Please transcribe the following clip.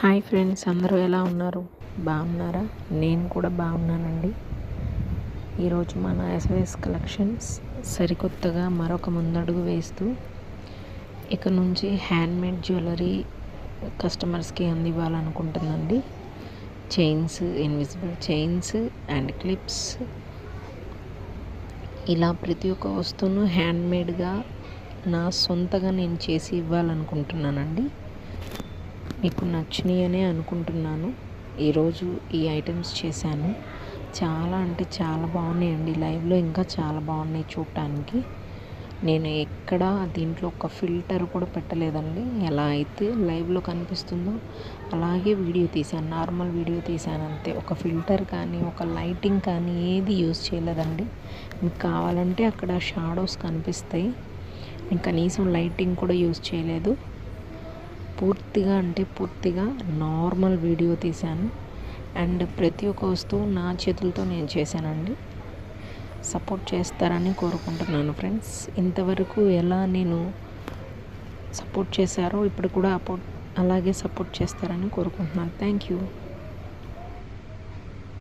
Hi friends, అందరూ ఎలా ఉన్నారు? బాగున్నారా? నేను కూడా బాగున్నానండి. ఈరోజు మన ఎస్వైఎస్ కలెక్షన్స్ సరికొత్తగా మరొక ముందడుగు వేస్తూ ఇక నుంచి హ్యాండ్మేడ్ జ్యువెలరీ కస్టమర్స్కి అందివ్వాలనుకుంటుందండి. Chains, invisible chains and clips, ఇలా ప్రతి ఒక్క వస్తువును హ్యాండ్మేడ్గా నా సొంతగా నేను చేసి ఇవ్వాలనుకుంటున్నానండి. మీకు నచ్చినాయనే అనుకుంటున్నాను. ఈరోజు ఈ ఐటమ్స్ చేశాను. చాలా అంటే చాలా బాగున్నాయండి. లైవ్లో ఇంకా చాలా బాగున్నాయి చూడటానికి. నేను ఎక్కడ దీంట్లో ఒక ఫిల్టర్ కూడా పెట్టలేదండి. ఎలా అయితే లైవ్లో కనిపిస్తుందో అలాగే వీడియో తీశాను. నార్మల్ వీడియో తీశాను అంతే. ఒక ఫిల్టర్ కానీ ఒక లైటింగ్ కానీ ఏది యూజ్ చేయలేదండి. మీకు కావాలంటే అక్కడ షాడోస్ కనిపిస్తాయి. నేను కనీసం లైటింగ్ కూడా యూజ్ చేయలేదు. పూర్తిగా నార్మల్ వీడియో తీశాను. అండ్ ప్రతి ఒక్క వస్తువు నా చేతులతో నేను చేశానండి. సపోర్ట్ చేస్తారని కోరుకుంటున్నాను ఫ్రెండ్స్. ఇంతవరకు ఎలా నేను సపోర్ట్ చేశారో ఇప్పుడు కూడా అలాగే సపోర్ట్ చేస్తారని కోరుకుంటున్నాను. Thank you.